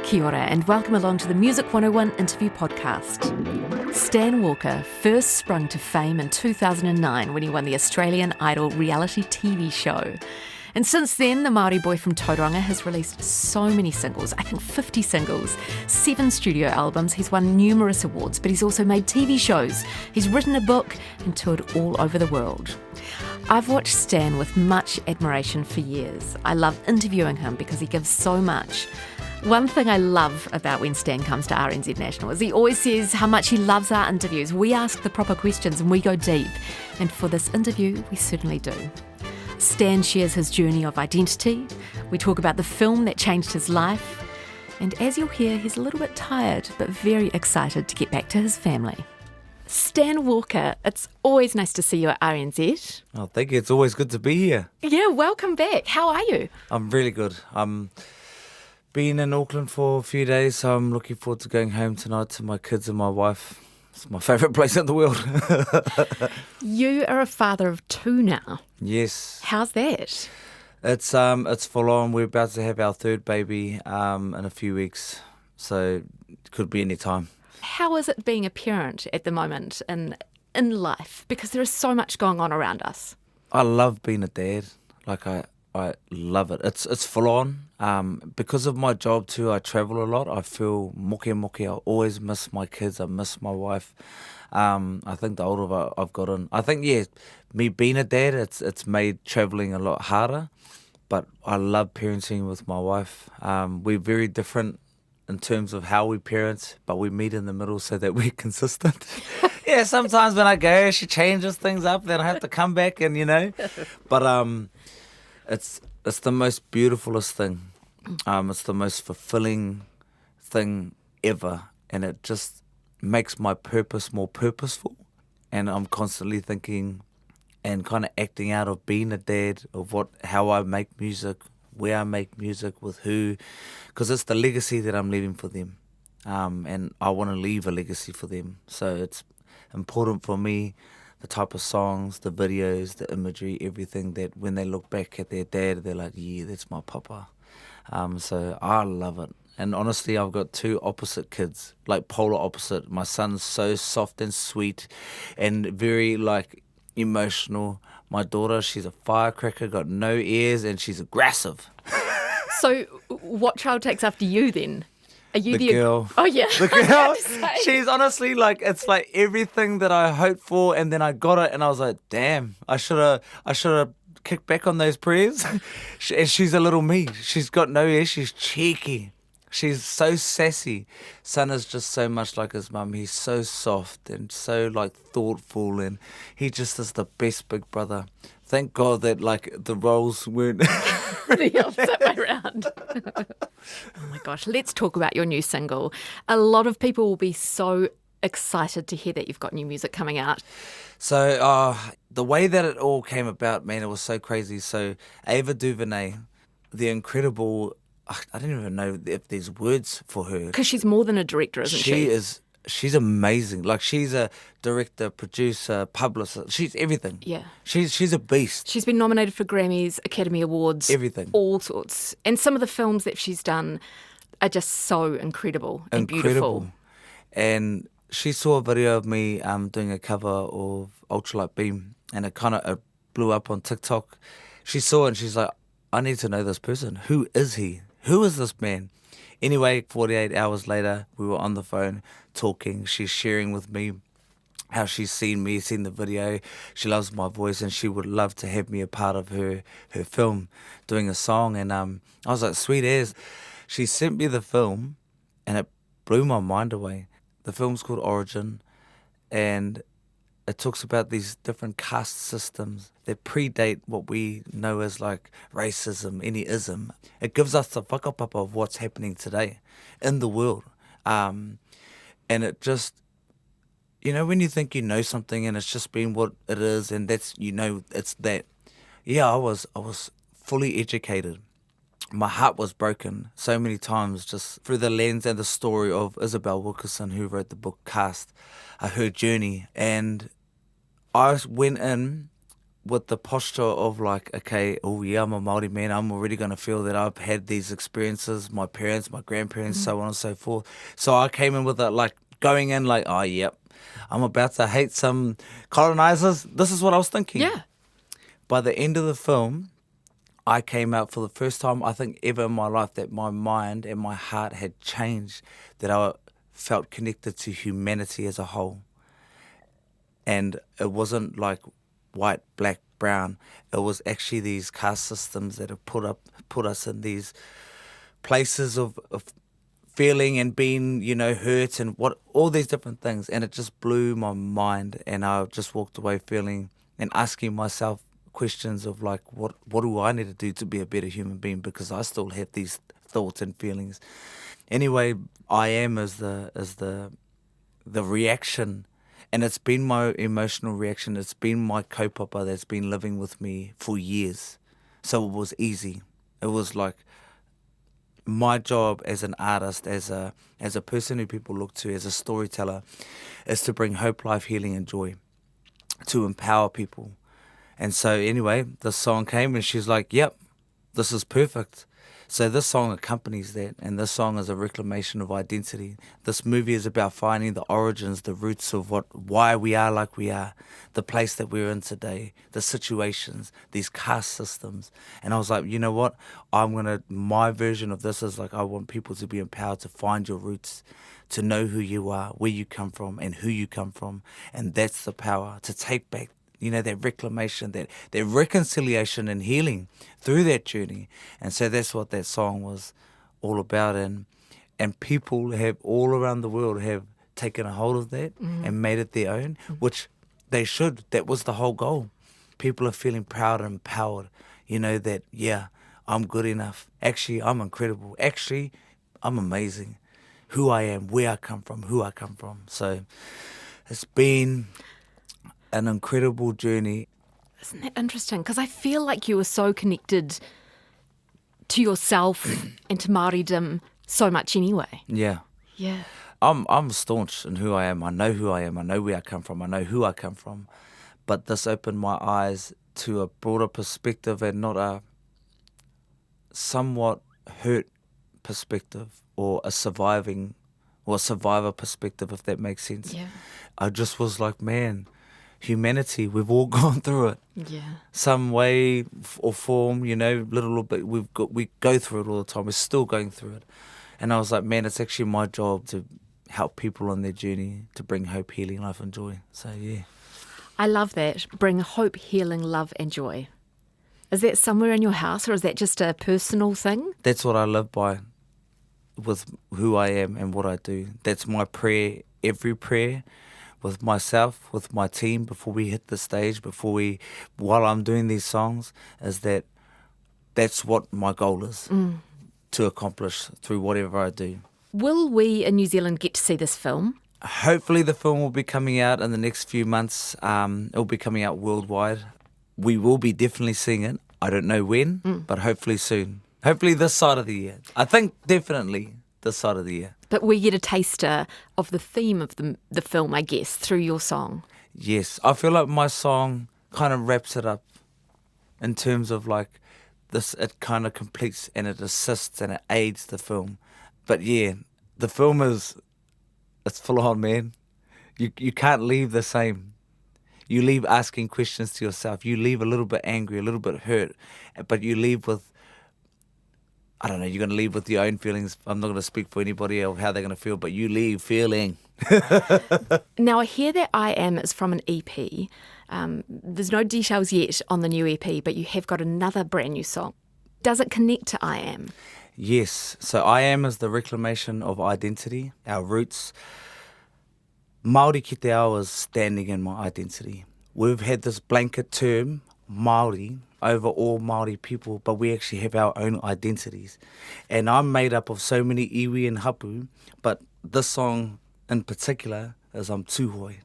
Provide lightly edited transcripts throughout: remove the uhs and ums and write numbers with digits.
Kia ora and welcome along to the Music 101 interview podcast. Stan Walker first sprung to fame in 2009 when he won the Australian Idol reality TV show. And since then, the Māori boy from Tauranga has released so many singles, I think 50 singles, 7 studio albums, he's won numerous awards, but he's also made TV shows, he's written a book and toured all over the world. I've watched Stan with much admiration for years. I love interviewing him because he gives so much. One thing I love about when Stan comes to RNZ National is he always says how much he loves our interviews. We ask the proper questions and we go deep. And for this interview, we certainly do. Stan shares his journey of identity. We talk about the film that changed his life. And as you'll hear, he's a little bit tired, but very excited to get back to his family. Stan Walker, it's always nice to see you at RNZ. Oh, thank you. It's always good to be here. Yeah, welcome back. How are you? I'm really good. I'm been in Auckland for a few days, so I'm looking forward to going home tonight to my kids and my wife. It's my favourite place in the world. You are a father of 2 now. Yes. How's that? It's full on. We're about to have our 3rd baby in a few weeks, so it could be any time. How is it being a parent at the moment in life? Because there is so much going on around us. I love being a dad. I love it. It's full on. Because of my job too, I travel a lot. I feel moke. I always miss my kids. I miss my wife. I think the older I've gotten, I think me being a dad, it's made traveling a lot harder. But I love parenting with my wife. We're very different in terms of how we parent, but we meet in the middle so that we're consistent. Yeah, sometimes when I go, she changes things up, then I have to come back and, But it's the most beautifulest thing. It's the most fulfilling thing ever. And it just makes my purpose more purposeful. And I'm constantly thinking and kind of acting out of being a dad, of how I make music, where I make music, with who, because it's the legacy that I'm leaving for them, and I want to leave a legacy for them. So it's important for me, the type of songs, the videos, the imagery, everything, that when they look back at their dad, they're like, yeah, that's my papa. So I love it. And honestly, I've got 2 opposite kids, like polar opposite. My son's so soft and sweet and very emotional. My daughter, she's a firecracker, got no ears, and she's aggressive. So what child takes after you then? Are you the girl. Oh, yeah. The girl. She's honestly it's like everything that I hoped for, and then I got it, and I was like, damn, I should have kicked back on those prayers. And she's a little me. She's got no ears. She's cheeky. She's so sassy. Son is just so much like his mum. He's so soft and so thoughtful, and he just is the best big brother. Thank God that the roles weren't the opposite way around. Oh my gosh, let's talk about your new single. A lot of people will be so excited to hear that you've got new music coming out. So the way that it all came about, man, it was so crazy. So Ava DuVernay, the incredible, I don't even know if there's words for her. Because she's more than a director, isn't she? She's amazing. She's a director, producer, publicist. She's everything. Yeah. She's a beast. She's been nominated for Grammys, Academy Awards. Everything. All sorts. And some of the films that she's done are just so incredible and beautiful. And she saw a video of me doing a cover of Ultralight Beam, and it kind of blew up on TikTok. She saw it and she's like, I need to know this person. Who is he? Who is this man? Anyway, 48 hours later, we were on the phone talking. She's sharing with me how she's seen the video. She loves my voice, and she would love to have me a part of her film, doing a song. And I was like, sweet as. She sent me the film, and it blew my mind away. The film's called Origin, and it talks about these different caste systems that predate what we know as racism, any ism. It gives us the whakapapa of what's happening today in the world. And it just, when you think you know something and it's just been what it is, and that's, it's that. Yeah, I was fully educated. My heart was broken so many times just through the lens and the story of Isabel Wilkerson, who wrote the book Caste, her journey. And I went in with the posture of like, okay, oh yeah, I'm a Māori man. I'm already going to feel that I've had these experiences, my parents, my grandparents, so on and so forth. So I came in with it like going in like, oh, yep, I'm about to hate some colonizers. This is what I was thinking. Yeah. By the end of the film, I came out for the first time, I think, ever in my life that my mind and my heart had changed, that I felt connected to humanity as a whole. And it wasn't like white, black, brown. It was actually these caste systems that have put us in these places of feeling and being, hurt and what all these different things. And it just blew my mind. And I just walked away feeling and asking myself questions of like, what do I need to do to be a better human being? Because I still have these thoughts and feelings. Anyway, I am is the reaction. And it's been my emotional reaction. It's been my kaupapa that's been living with me for years. So it was easy. It was like my job as an artist, as a person who people look to, as a storyteller, is to bring hope, life, healing, and joy, to empower people. And so anyway, the song came and she's like, yep, this is perfect. So this song accompanies that, and this song is a reclamation of identity. This movie is about finding the origins, the roots of why we are like we are, the place that we're in today, the situations, these caste systems. And I was like, you know what? My version of this is like, I want people to be empowered to find your roots, to know who you are, where you come from, and who you come from. And that's the power, to take back that reclamation, that reconciliation and healing through that journey. And so that's what that song was all about. And people have all around the world have taken a hold of that and made it their own, which they should. That was the whole goal. People are feeling proud and empowered, that, yeah, I'm good enough. Actually, I'm incredible. Actually, I'm amazing. Who I am, where I come from, who I come from. So it's been an incredible journey. Isn't that interesting? Because I feel like you were so connected to yourself and to Māoridom so much anyway. Yeah. Yeah. I'm staunch in who I am. I know who I am. I know where I come from. I know who I come from. But this opened my eyes to a broader perspective and not a somewhat hurt perspective or a survivor perspective, if that makes sense. Yeah. I just was like, man, humanity, we've all gone through it. Yeah. Some way or form, little bit, we go through it all the time. We're still going through it. And I was like, man, it's actually my job to help people on their journey, to bring hope, healing, life and joy. So, yeah. I love that. Bring hope, healing, love and joy. Is that somewhere in your house, or is that just a personal thing? That's what I live by with who I am and what I do. That's my prayer, every prayer, with myself, with my team, before we hit the stage, while I'm doing these songs, is that's what my goal is to accomplish through whatever I do. Will we in New Zealand get to see this film? Hopefully the film will be coming out in the next few months. It will be coming out worldwide. We will be definitely seeing it. I don't know when, but hopefully soon. Hopefully this side of the year. I think definitely this side of the year. But we get a taster of the theme of the film, I guess, through your song. Yes, I feel like my song kind of wraps it up in terms of like this. It kind of completes and it assists and it aids the film. But yeah, the film it's full on, man. You can't leave the same. You leave asking questions to yourself. You leave a little bit angry, a little bit hurt, but you leave with, I don't know, you're going to leave with your own feelings. I'm not going to speak for anybody or how they're going to feel, but you leave feeling. Now, I hear that I Am is from an EP. There's no details yet on the new EP, but you have got another brand new song. Does it connect to I Am? Yes. So I Am is the reclamation of identity, our roots. Māori ki te ao is standing in my identity. We've had this blanket term, Māori, over all Māori people, but we actually have our own identities. And I'm made up of so many iwi and hapu, but this song in particular is I'm tūhoi.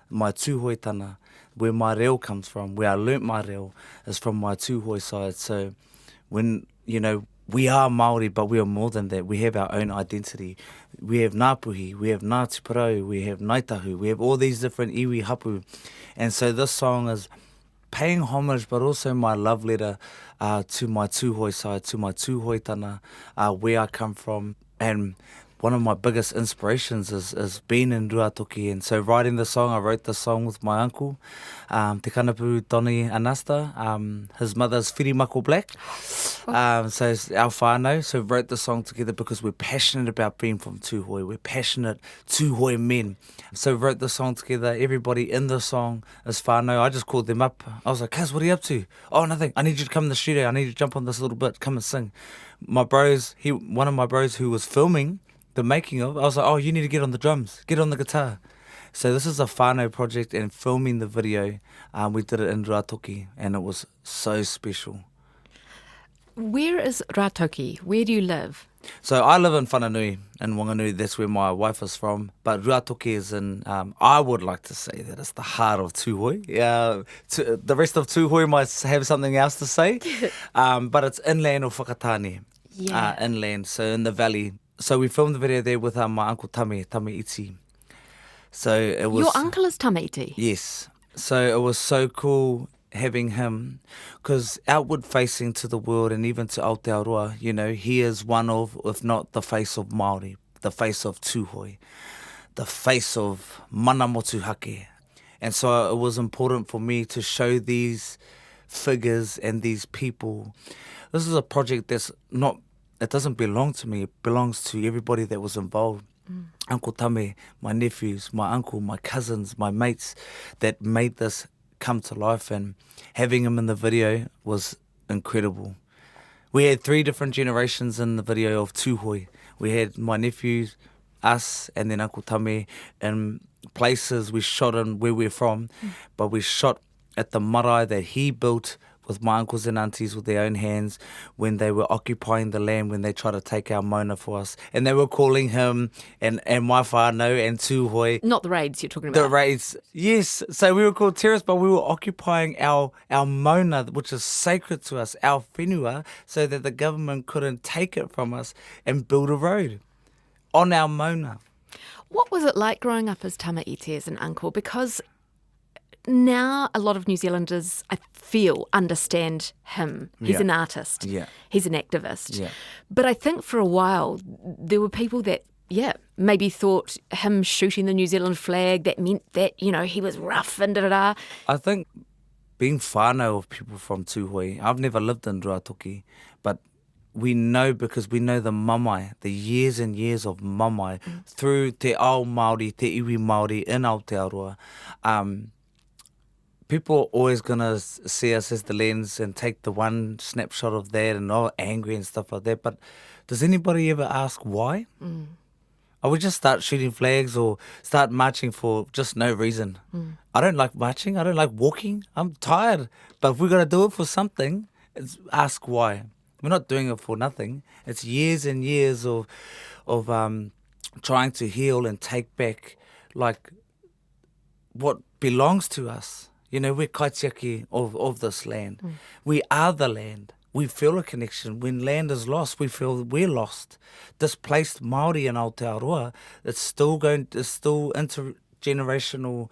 My tūhoi tana, where my reo comes from, where I learnt my reo, is from my tūhoi side. So when, we are Māori, but we are more than that. We have our own identity. We have Ngāpuhi, we have Ngāti Parau, we have Ngaitahu, we have all these different iwi hapu. And so this song is paying homage, but also my love letter to my tūhoi side, to my tūhoitana, where I come from. And one of my biggest inspirations is being in Ruatoki. And so writing the song, I wrote the song with my uncle, Te Kanapu Tony Anasta. His mother's Whirimako Black. So it's our whānau. So we wrote the song together because we're passionate about being from Tūhoi. We're passionate Tūhoi men. So we wrote the song together. Everybody in the song is whānau. I just called them up. I was like, Kaz, what are you up to? Oh, nothing. I need you to come in the studio. I need you to jump on this little bit. Come and sing. One of my bros who was filming the making of, I was like, oh, you need to get on the drums, get on the guitar. So this is a whānau project, and filming the video, we did it in Ruatoki, and it was so special. Where is Ruatoki? Where do you live? So I live in Whananui, in Wanganui. That's where my wife is from. But Ruatoki is in, I would like to say that it's the heart of Tūhoi. The rest of Tūhoi might have something else to say, but it's inland of Whakatane, inland, so in the valley. So we filmed the video there with my uncle Tame Iti. So it was. Your uncle is Tame Iti? Yes. So it was so cool having him, because outward facing to the world and even to Aotearoa, you know, he is one of, if not the face of Māori, the face of Tūhoi, the face of mana motuhake. And so it was important for me to show these figures and these people. This is a project that's not, it doesn't belong to me, it belongs to everybody that was involved. Uncle Tame, my nephews, my uncle, my cousins, my mates that made this come to life, and having him in the video was incredible. We had 3 different generations in the video of Tūhoi. We had my nephews, us, and then Uncle Tame in places we shot in where we're from, but we shot at the marae that he built with my uncles and aunties with their own hands when they were occupying the land, when they tried to take our mauna for us. And they were calling him and my whānau and Tūhoi. Not the raids you're talking about. The raids, yes. So we were called terrorists, but we were occupying our mauna, which is sacred to us, our whenua, so that the government couldn't take it from us and build a road on our mauna. What was it like growing up as Tama Iti as an uncle? Because now a lot of New Zealanders, I feel, understand him. He's an artist. Yeah. He's an activist. Yeah. But I think for a while there were people that, maybe thought him shooting the New Zealand flag, that meant that, you know, he was rough and da-da-da. I think being whānau of people from Tūhoi, I've never lived in Ruatoki, but we know, because we know the mamae, the years and years of mamae, through te ao Māori, te iwi Māori in Aotearoa. People are always going to see us as the lens and take the one snapshot of that and all angry and stuff like that. But does anybody ever ask why? Or we just start shooting flags or start marching for just no reason? I don't like marching. I don't like walking. I'm tired. But if we're going to do it for something, it's ask why. We're not doing it for nothing. It's years and years of trying to heal and take back like what belongs to us. You know, we're kaitiaki of this land. We are the land. We feel a connection. When land is lost, we feel we're lost. Displaced Māori in Aotearoa, it's still intergenerational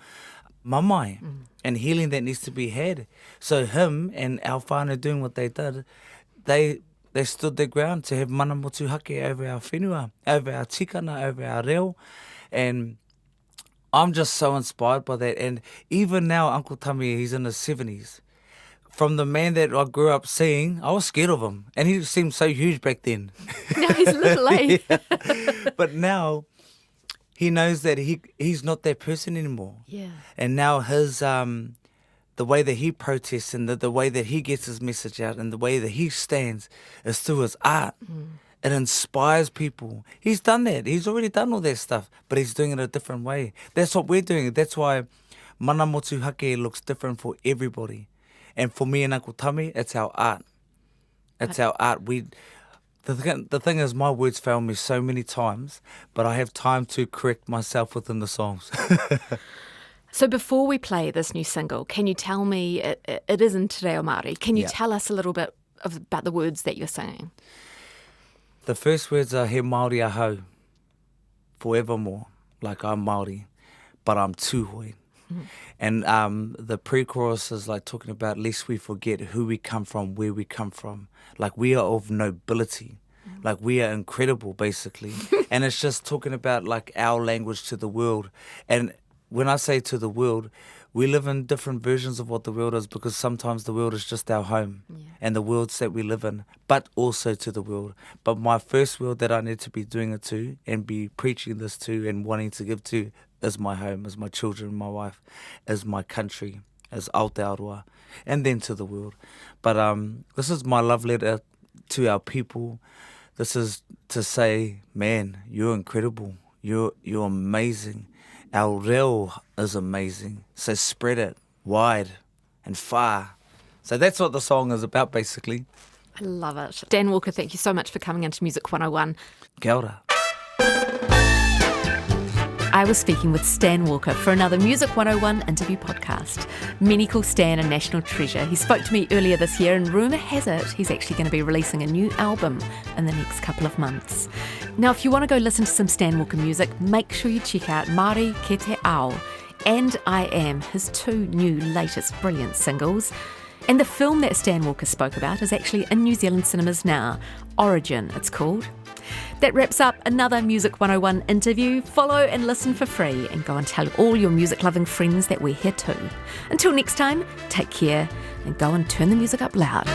mamae and healing that needs to be had. So him and our whānau doing what they did, they stood their ground to have mana motuhake over our whenua, over our tikana, over our reo, and I'm just so inspired by that. And even now, Uncle Tame, he's in his 70s. From the man that I grew up seeing, I was scared of him. And he seemed so huge back then. Now he's little, eh? But now, he knows that he's not that person anymore. Yeah. And now his, the way that he protests and the way that he gets his message out and the way that he stands is through his art. It inspires people. He's done that. He's already done all that stuff, but he's doing it a different way. That's what we're doing. That's why mana motuhake looks different for everybody. And for me and Uncle Tame, it's our art. It's our art. The thing is, my words fail me so many times, but I have time to correct myself within the songs. So before we play this new single, can you tell me, it is in Te Reo Māori, can you tell us a little bit about the words that you're singing? The first words are he Māori ahau, forevermore, like I'm Māori, but I'm Tūhoi. And the pre-chorus is like talking about lest we forget who we come from, where we come from. Like we are of nobility. Like we are incredible, basically. And it's just talking about like our language to the world. And when I say to the world, we live in different versions of what the world is, because sometimes the world is just our home and the worlds that we live in, but also to the world. But my first world that I need to be doing it to and be preaching this to and wanting to give to is my home, is my children, my wife, is my country, is Aotearoa, and then to the world. But this is my love letter to our people. This is to say, man, you're incredible. You're amazing. Our reo is amazing. So spread it wide and far. So that's what the song is about, basically. I love it. Dan Walker, thank you so much for coming into Music 101. Kia ora. I was speaking with Stan Walker for another Music 101 interview podcast. Many call Stan a national treasure. He spoke to me earlier this year, and rumour has it he's actually going to be releasing a new album in the next couple of months. Now, if you want to go listen to some Stan Walker music, make sure you check out Māori Ke Te Ao and I Am, his two new latest brilliant singles. And the film that Stan Walker spoke about is actually in New Zealand cinemas now. Origin, it's called. That wraps up another Music 101 interview. Follow and listen for free, and go and tell all your music-loving friends that we're here too. Until next time, take care and go and turn the music up loud.